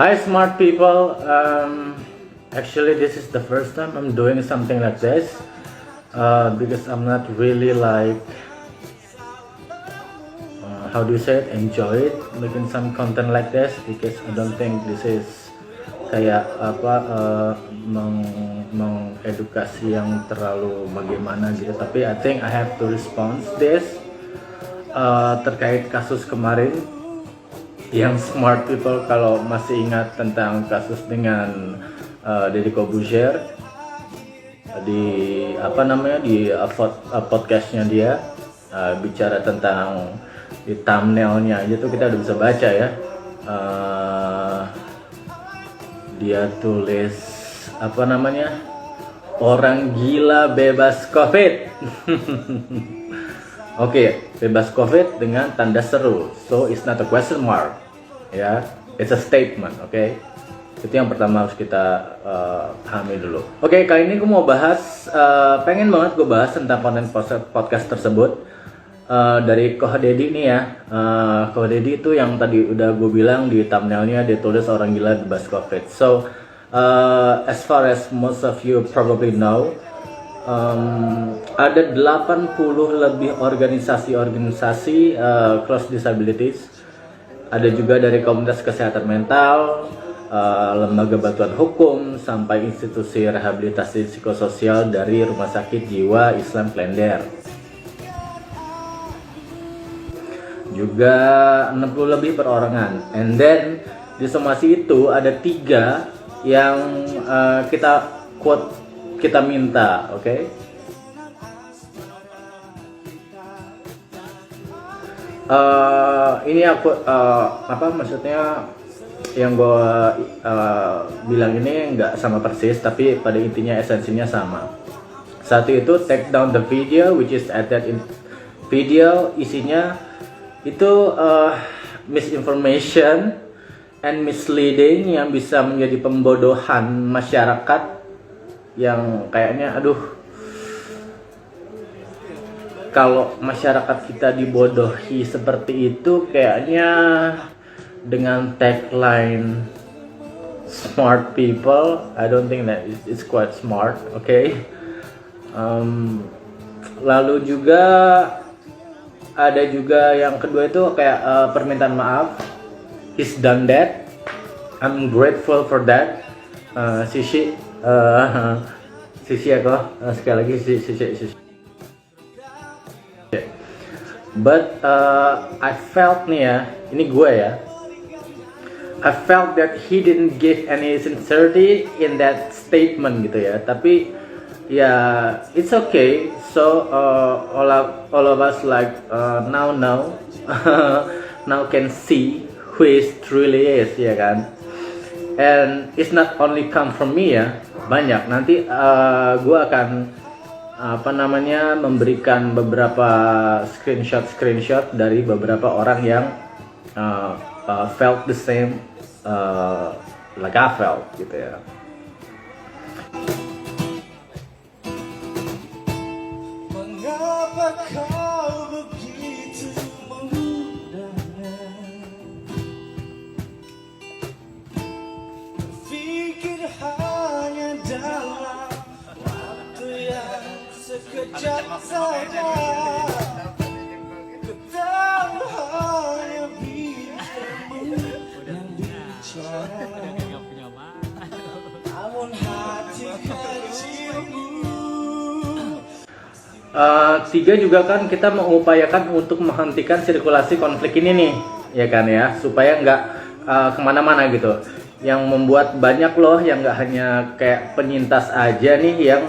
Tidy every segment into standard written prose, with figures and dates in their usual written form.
Hi, smart people. Actually, this is the first time I'm doing something like this because I'm not really like how do you say it, enjoy it making some content like this because I don't think this is kayak apa mengedukasi yang terlalu bagaimana gitu. Tapi I think I have to respond this terkait kasus kemarin yang smart people kalau masih ingat tentang kasus dengan Deddy Corbuzier di apa namanya di podcastnya dia bicara tentang di thumbnailnya aja tuh kita udah bisa baca ya, dia tulis apa namanya, orang gila bebas COVID. Oke, bebas COVID dengan tanda seru, so it's not a question mark ya, it's a statement. Oke. Itu yang pertama harus kita pahami dulu. Oke, kali ini gue mau bahas, pengen banget gue bahas tentang konten podcast tersebut dari Koh Deddy nih ya. Koh Deddy itu yang tadi udah gue bilang di thumbnailnya dia tulis orang gila bebas COVID. So as far as most of you probably know, ada 80 lebih organisasi cross disabilities. Ada juga dari komunitas kesehatan mental, lembaga bantuan hukum, sampai institusi rehabilitasi psikososial dari Rumah Sakit Jiwa Islam Klender. Juga 60 lebih perorangan. And then di somasi itu ada 3 yang kita quote, kita minta, oke? Ini aku apa maksudnya yang gue bilang ini nggak sama persis, tapi pada intinya esensinya sama. Satu itu take down the video, which is at that video isinya itu misinformation and misleading yang bisa menjadi pembodohan masyarakat yang kayaknya aduh, kalau masyarakat kita dibodohi seperti itu kayaknya dengan tagline smart people, I don't think that it's quite smart, okay? Lalu juga ada juga yang kedua itu kayak permintaan maaf. He's done that. I'm grateful for that. Sisi aku sekali lagi sisi. But I felt nih ya, ini gue ya, I felt that he didn't give any sincerity in that statement gitu ya. Tapi ya it's okay. So all of us like now now can see who is truly is, ya kan. And it's not only come from me ya, banyak. Nanti gue akan apa namanya memberikan beberapa screenshot dari beberapa orang yang felt the same like I felt gitu ya. Mengapa kau begitu mudahnya berpikir hanya dalam waktu yang sekejap saja. Kau tahu hanya bibirmu yang bicara, namun hati kecilmu. 3 juga kan kita mengupayakan untuk menghentikan sirkulasi konflik ini nih, ya kan ya, supaya nggak kemana-mana gitu. Yang membuat banyak loh yang nggak hanya kayak penyintas aja nih yang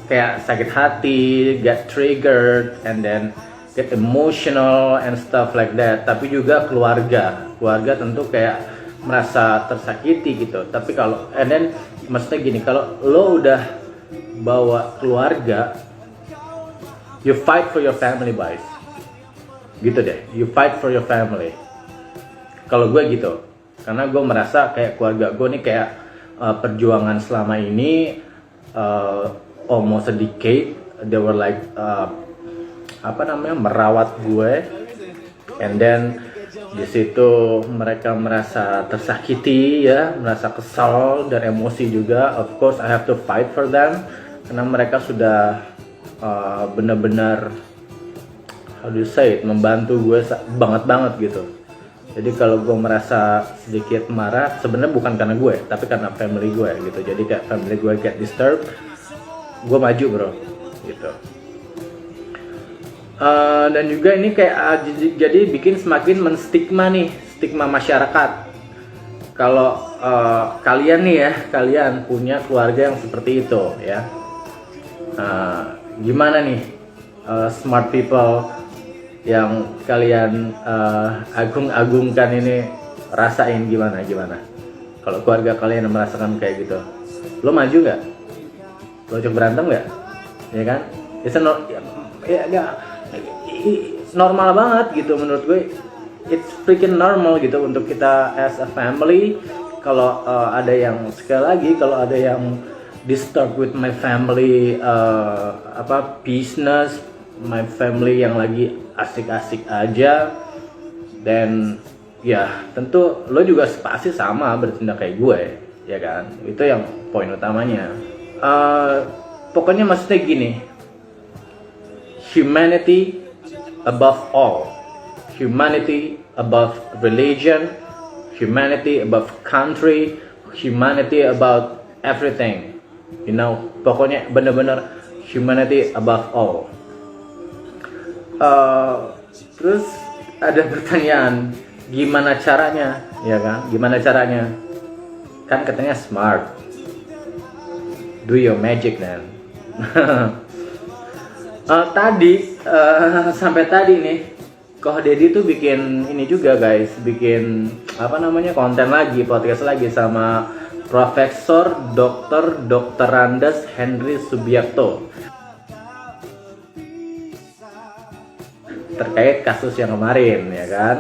kayak sakit hati, get triggered, and then get emotional and stuff like that. Tapi juga keluarga tentu kayak merasa tersakiti gitu. Tapi kalau and then maksudnya gini, kalau lo udah bawa keluarga, you fight for your family, guys. Gitu deh, you fight for your family. Kalau gue gitu, karena gue merasa kayak keluarga gue nih kayak perjuangan selama ini almost a decade, they were like apa namanya merawat gue, and then Di situ mereka merasa tersakiti ya, merasa kesal dan emosi juga. Of course I have to fight for them karena mereka sudah benar-benar, how do you say it, membantu gue banget gitu. Jadi kalau gue merasa sedikit marah, sebenarnya bukan karena gue, tapi karena family gue gitu. Jadi kayak family gue get disturbed, gue maju bro, gitu. Dan juga ini kayak jadi bikin semakin menstigma nih, stigma masyarakat. Kalau kalian nih ya, kalian punya keluarga yang seperti itu ya, gimana nih smart people yang kalian agung-agungkan ini rasain gimana? Kalau keluarga kalian merasakan kayak gitu, lo maju nggak? Lo cek berantem nggak? Ya kan? Normal banget gitu menurut gue. It's freaking normal gitu untuk kita as a family. Kalau ada yang, sekali lagi, kalau ada yang disturb with my family business, my family yang lagi asik-asik aja, dan ya tentu lo juga pasti sama bertindak kayak gue, ya kan? Itu yang poin utamanya. Pokoknya maksudnya gini, humanity above all, humanity above religion, humanity above country, humanity above everything, you know, pokoknya bener-bener humanity above all. Terus ada pertanyaan, gimana caranya, ya kan? Gimana caranya? Kan katanya smart, do your magic then. Sampai tadi nih, Koh Deddy tuh bikin ini juga guys, bikin konten lagi, podcast lagi sama Profesor Dr. Andes Henry Subiakto terkait kasus yang kemarin, ya kan?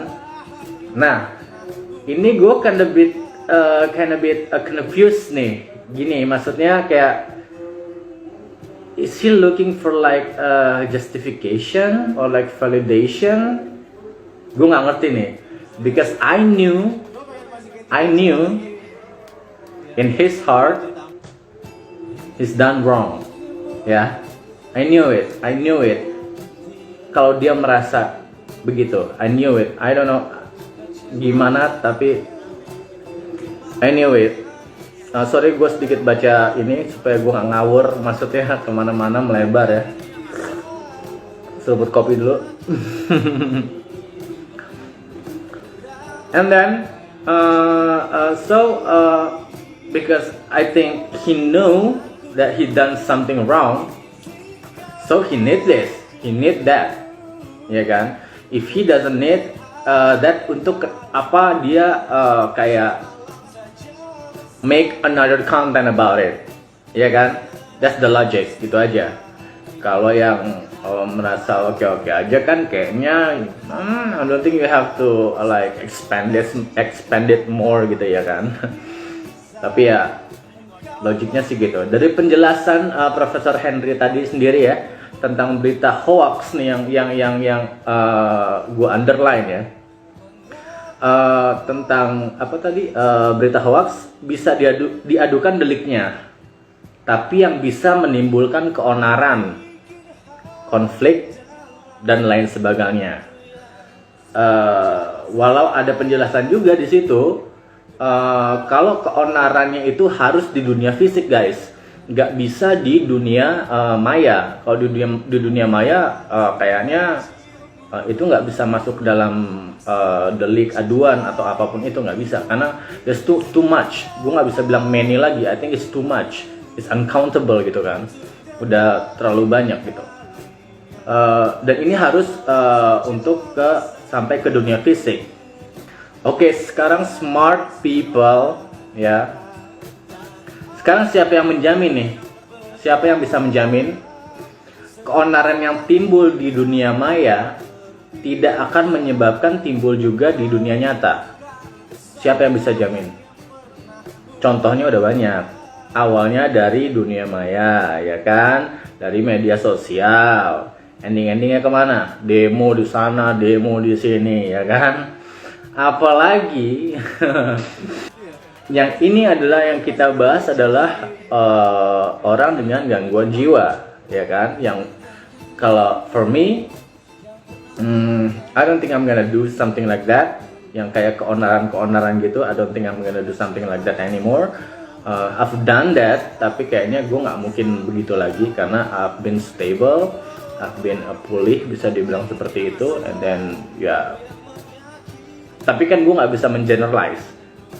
Nah, ini gue kind of bit confused nih. Gini, maksudnya kayak, is he looking for like justification or like validation? Gue nggak ngerti nih, because I knew in his heart he's done wrong, ya. I knew it. Kalau dia merasa begitu, I knew it. I don't know gimana, tapi I knew it. Sorry, gue sedikit baca ini supaya gue nggak ngawur, maksudnya kemana-mana melebar ya. Sebut kopi dulu. And then, because I think he knew that he done something wrong, so he need this, he need that. Ya kan? If he doesn't need that, untuk apa dia kayak make another content about it, ya kan? That's the logic, gitu aja. Kalau yang merasa oke aja kan kayaknya, I don't think you have to like expand it more gitu, ya kan? Tapi ya logiknya sih gitu. Dari penjelasan Profesor Henry tadi sendiri ya, tentang berita hoax nih yang gue underline ya, tentang apa tadi, berita hoax bisa diadukan deliknya, tapi yang bisa menimbulkan keonaran, konflik dan lain sebagainya. Walau ada penjelasan juga di situ, kalau keonarannya itu harus di dunia fisik guys, nggak bisa di dunia maya. Kalau di dunia maya kayaknya itu nggak bisa masuk dalam delik aduan atau apapun itu, nggak bisa, karena there's too much. Gue nggak bisa bilang many lagi, I think it's too much, it's uncountable gitu kan, udah terlalu banyak gitu. Dan ini harus untuk sampai ke dunia fisik. Oke, sekarang smart people ya. Sekarang siapa yang menjamin nih? Siapa yang bisa menjamin keonaran yang timbul di dunia maya tidak akan menyebabkan timbul juga di dunia nyata? Siapa yang bisa jamin? Contohnya udah banyak. Awalnya dari dunia maya, ya kan? Dari media sosial. Ending-endingnya kemana? Demo di sana, demo di sini, ya kan? Apalagi yang ini adalah yang kita bahas adalah orang dengan gangguan jiwa, ya kan? Yang kalau for me, I don't think I'm gonna do something like that. Yang kayak keonaran gitu, I don't think I'm gonna do something like that anymore. I've done that, tapi kayaknya gue nggak mungkin begitu lagi karena I've been stable, I've been pulih, bisa dibilang seperti itu, and then ya. Tapi kan gue nggak bisa mengeneralize,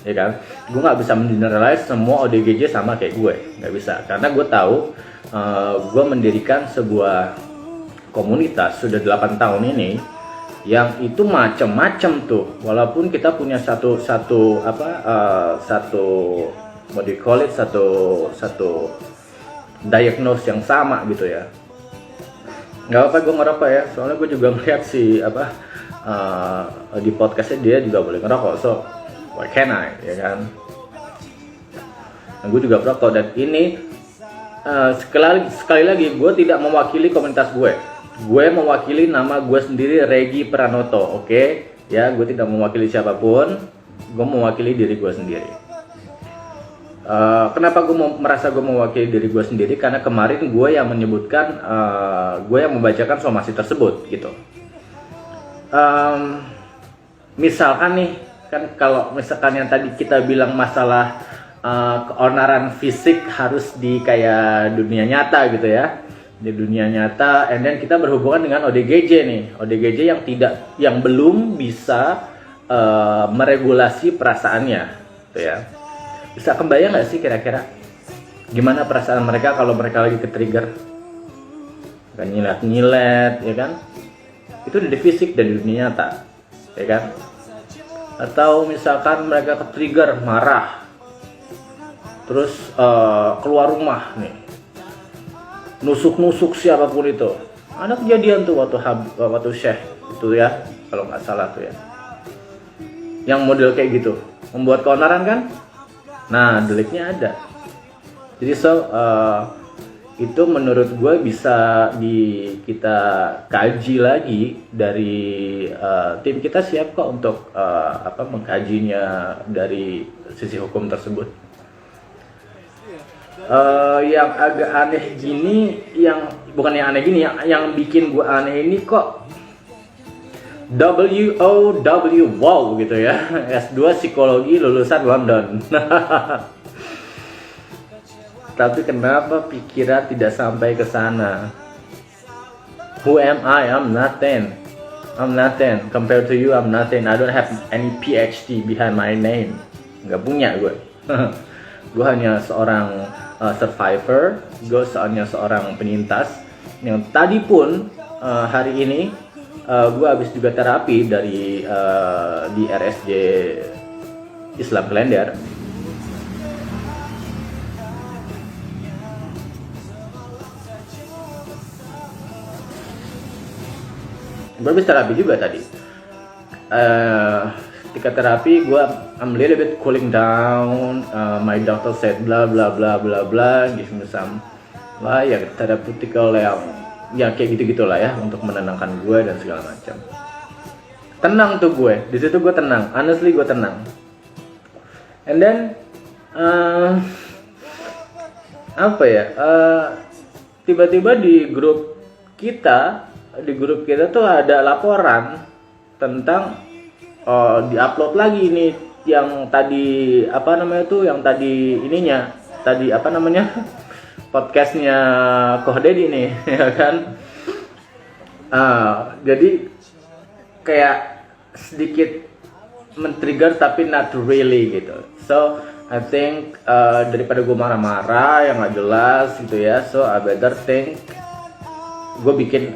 ya kan? Gue nggak bisa mengeneralize semua ODGJ sama kayak gue, nggak bisa. Karena gue tahu gue mendirikan sebuah komunitas sudah 8 tahun ini, yang itu macam-macam tuh. Walaupun kita punya satu what do you call it, satu diagnose yang sama gitu ya. Nggak apa-apa gue ngerokok ya, soalnya gue juga ngeliat di podcastnya dia juga boleh ngerokok, so why can't I, ya kan? Nah, gue juga merokok, dan ini sekali lagi gue tidak mewakili komunitas gue mewakili nama gue sendiri, Regi Pranoto, oke? Ya, gue tidak mewakili siapapun, gue mewakili diri gue sendiri. Kenapa gue merasa gue mewakili diri gue sendiri? Karena kemarin gue yang menyebutkan, gue yang membacakan somasi tersebut gitu. Misalkan nih, kan kalau misalkan yang tadi kita bilang masalah keonaran fisik harus di kayak dunia nyata gitu ya, di dunia nyata, and then kita berhubungan dengan ODGJ nih, ODGJ yang belum bisa meregulasi perasaannya, gitu ya. Bisa kebayang nggak sih kira-kira gimana perasaan mereka kalau mereka lagi ke-trigger? Kan nyilet-nyilet, ya kan? Itu di fisik dan di dunia nyata, ya kan? Atau misalkan mereka ke-trigger marah, terus keluar rumah nih, nusuk-nusuk siapapun itu. Ada kejadian tuh waktu Syekh itu ya, kalau nggak salah tuh ya, yang model kayak gitu, membuat keonaran kan. Nah, deliknya ada. Jadi itu menurut gue bisa kita kaji lagi dari tim kita, siap kok untuk mengkajinya dari sisi hukum tersebut. Yang agak aneh gini, yang bikin gue aneh ini kok wow gitu ya, S2 psikologi lulusan London. Tapi kenapa pikiran tidak sampai ke sana? Who am I? I'm nothing. Compared to you, I'm nothing. I don't have any PhD behind my name. Nggak punya gue. Gue hanya seorang survivor. Gue hanya seorang penyintas yang tadi pun hari ini gue habis juga terapi di RSJ Islam Klender. Gue habis terapi juga tadi. Ketika terapi, I'm a little bit cooling down. My doctor said blah blah blah blah blah, give me some therapeutical yang kayak gitu-gitulah ya, untuk menenangkan gue dan segala macam. Tenang tuh gue, di situ gue tenang, honestly gue tenang. And then tiba-tiba di grup kita tuh ada laporan tentang diupload lagi nih yang tadi podcastnya Koh Dedi nih, ya kan? Jadi kayak sedikit men-trigger tapi not really gitu. So I think daripada gue marah-marah yang nggak jelas gitu ya, so I better think gue bikin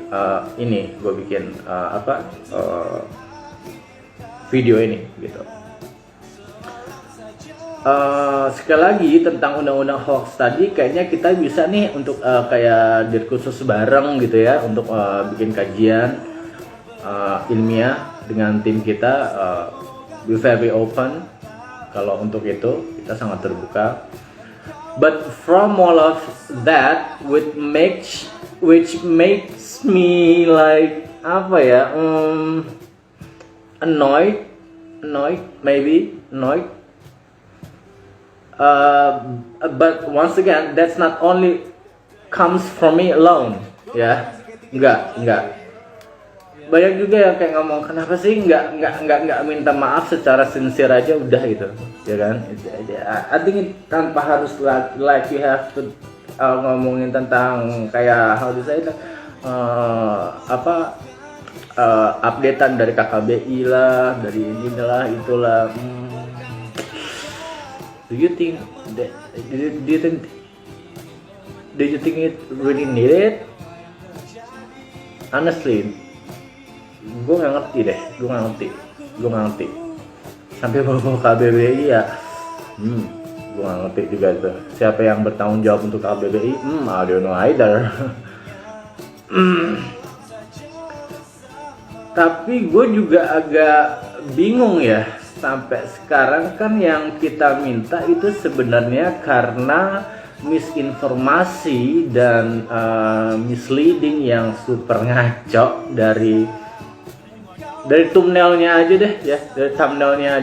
video ini gitu. Sekali lagi tentang undang-undang hoax tadi, kayaknya kita bisa nih untuk kayak diskursus bareng gitu ya, untuk bikin kajian ilmiah dengan tim kita. Be very open kalau untuk itu, kita sangat terbuka. But from all of that, which makes me like annoyed annoyed, maybe annoyed. But once again, that's not only comes from me alone, ya. Enggak. Banyak juga yang kayak ngomong, kenapa sih nggak minta maaf secara sincere aja udah gitu, ya kan? I think tanpa harus like you have to ngomongin tentang kayak how to say updatean dari KKBI lah, dari inilah itulah. Do you think it really needed? Honestly, gue nggak ngerti. Sampai bawa KBBI ya, gue nggak ngerti juga itu. Siapa yang bertanggung jawab untuk KBBI? I don't know either. Tapi gue juga agak bingung ya. Sampai sekarang kan yang kita minta itu sebenarnya karena misinformasi dan misleading yang super ngaco dari thumbnailnya aja deh ya, dari thumbnailnya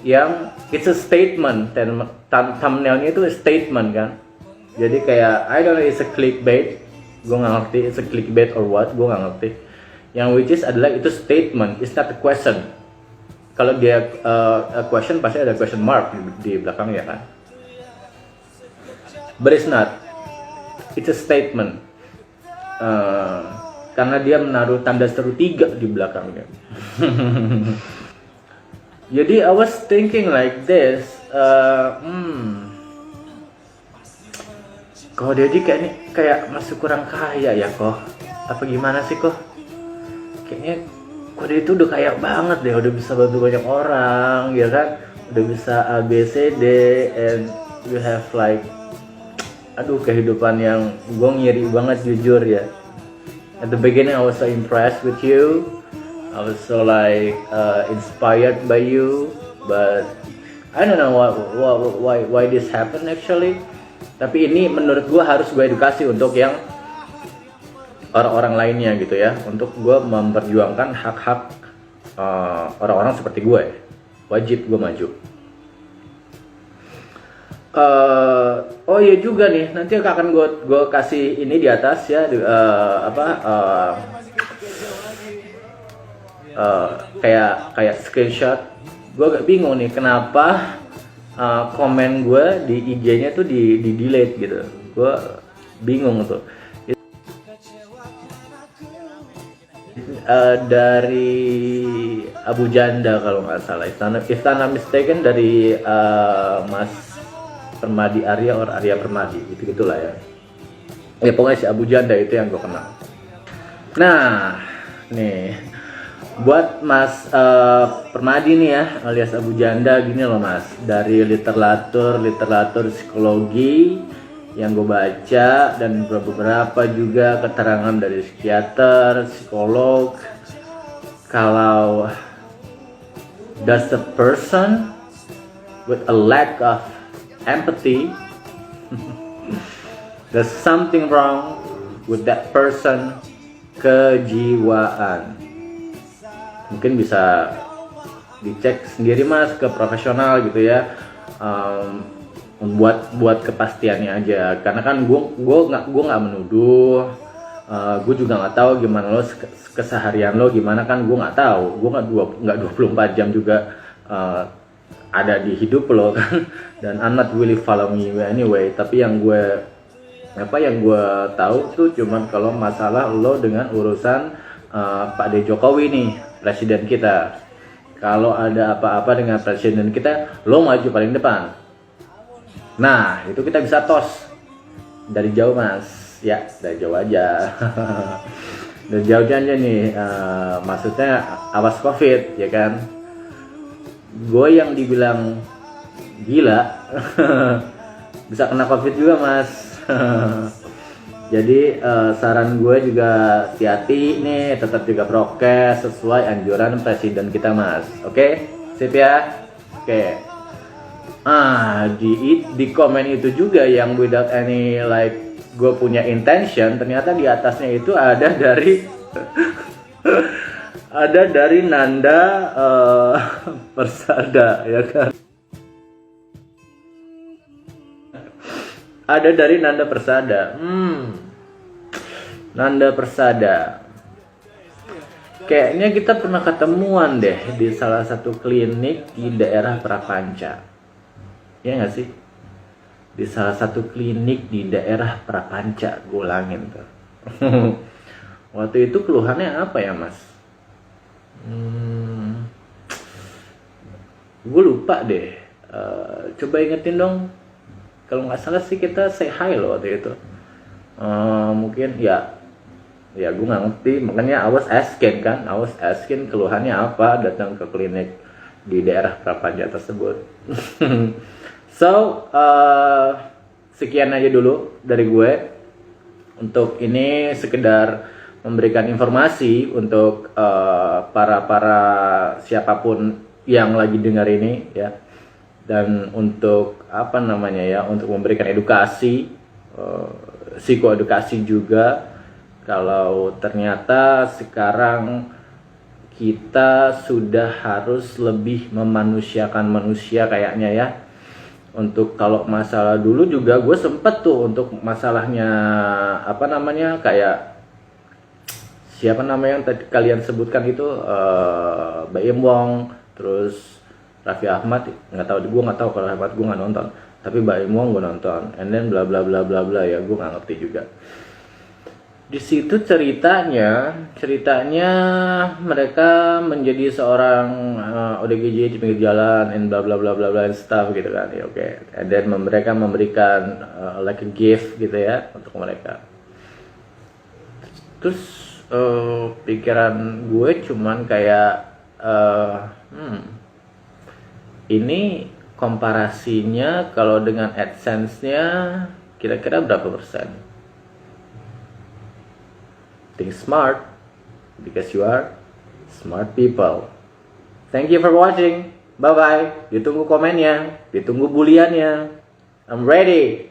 yang it's a statement, dan thumbnailnya itu statement kan. Jadi kayak I don't know, it's a clickbait, gue nggak ngerti it's a clickbait or what, gue nggak ngerti. Yang which is adalah itu statement, it's not a question. Kalau dia a question pasti ada question mark di belakangnya kan. But it's not, it's a statement. Karena dia menaruh tanda seru 3 di belakangnya. Jadi I was thinking like this, kok Deddy kayak masih kurang kaya ya kok? Apa gimana sih kok? Kayaknya kok dia itu udah kaya banget deh, udah bisa bantu banyak orang, ya kan? Udah bisa ABCD, and you have like, aduh kehidupan yang gue ngiri banget jujur ya. At the beginning I was so impressed with you, I was so like inspired by you, but I don't know why this happened actually. Tapi ini menurut gue harus gue edukasi untuk yang orang-orang lainnya gitu ya, untuk gue memperjuangkan hak-hak orang-orang seperti gue. Wajib gue maju. Oh iya juga nih, nanti akan gue kasih ini di atas ya, kayak screenshot. Gue agak bingung nih kenapa komen gue di IG-nya tuh di delete gitu. Gue bingung tuh. Dari Abu Janda kalau nggak salah, if I'm mistaken, dari Mas Permadi Arya or Arya Permadi, gitulah ya. Ya pokoknya si Abu Janda itu yang gue kenal. Nah, nih buat Mas Permadi nih ya, alias Abu Janda, gini loh Mas, dari literatur psikologi yang gue baca dan beberapa juga keterangan dari psikiater, psikolog, kalau does a person with a lack of empathy, there's something wrong with that person, kejiwaan. Mungkin bisa dicek sendiri Mas ke profesional gitu ya, buat kepastiannya aja. Karena kan gue nggak menuduh, gue juga nggak tahu gimana lo keseharian lo gimana, kan gue nggak tahu, gue nggak 24 jam juga ada di hidup lo kan, dan I'm not really following you anyway. Tapi yang gue tahu tuh cuman kalau masalah lo dengan urusan Pak D. Jokowi nih, presiden kita. Kalau ada apa-apa dengan presiden kita, lo maju paling depan. Nah, itu kita bisa tos dari jauh Mas, ya dari jauh aja. Dari jauh aja nih, maksudnya awas COVID ya kan. Gue yang dibilang gila bisa kena COVID juga Mas. Jadi saran gue juga hati-hati nih, tetap juga prokes sesuai anjuran presiden kita Mas. Oke? Sip ya? Oke. Di komen itu juga yang without any like gue punya intention, ternyata di atasnya itu ada dari Ada dari Nanda Persada, ya kan? Ada dari Nanda Persada. Nanda Persada. Kayaknya kita pernah ketemuan deh di salah satu klinik di daerah Prapanca. Ya nggak sih? Di salah satu klinik di daerah Prapanca, gue ulangin tuh. Waktu itu keluhannya apa ya, Mas? Gue lupa deh. Coba ingetin dong. Kalau nggak salah sih kita say hi loh waktu itu. Mungkin ya gue nggak ngerti. Makanya I was asking keluhannya apa, datang ke klinik di daerah Prapanca tersebut. So sekian aja dulu dari gue. Untuk ini sekedar memberikan informasi untuk para siapapun yang lagi dengar ini ya, dan untuk apa namanya ya, untuk memberikan edukasi, psikoedukasi juga, kalau ternyata sekarang kita sudah harus lebih memanusiakan manusia kayaknya ya. Untuk kalau masalah dulu juga gue sempet tuh untuk masalahnya apa namanya, kayak siapa namanya yang tadi kalian sebutkan itu, Baim Wong, terus Raffi Ahmad, gue nggak tahu kalau Ahmad gue nggak nonton, tapi Baim Wong gue nonton, and then bla bla bla bla bla ya, gue nggak ngerti juga. Di situ ceritanya mereka menjadi seorang ODGJ di pinggir jalan and bla bla bla bla bla and stuff gitu kan ya, oke. And then mereka memberikan like a gift gitu ya untuk mereka. Terus pikiran gue cuman kayak ini komparasinya kalau dengan AdSense-nya kira-kira berapa persen? Think smart, because you are smart people. Thank you for watching. Bye bye. Ditunggu komennya, ditunggu buliannya. I'm ready.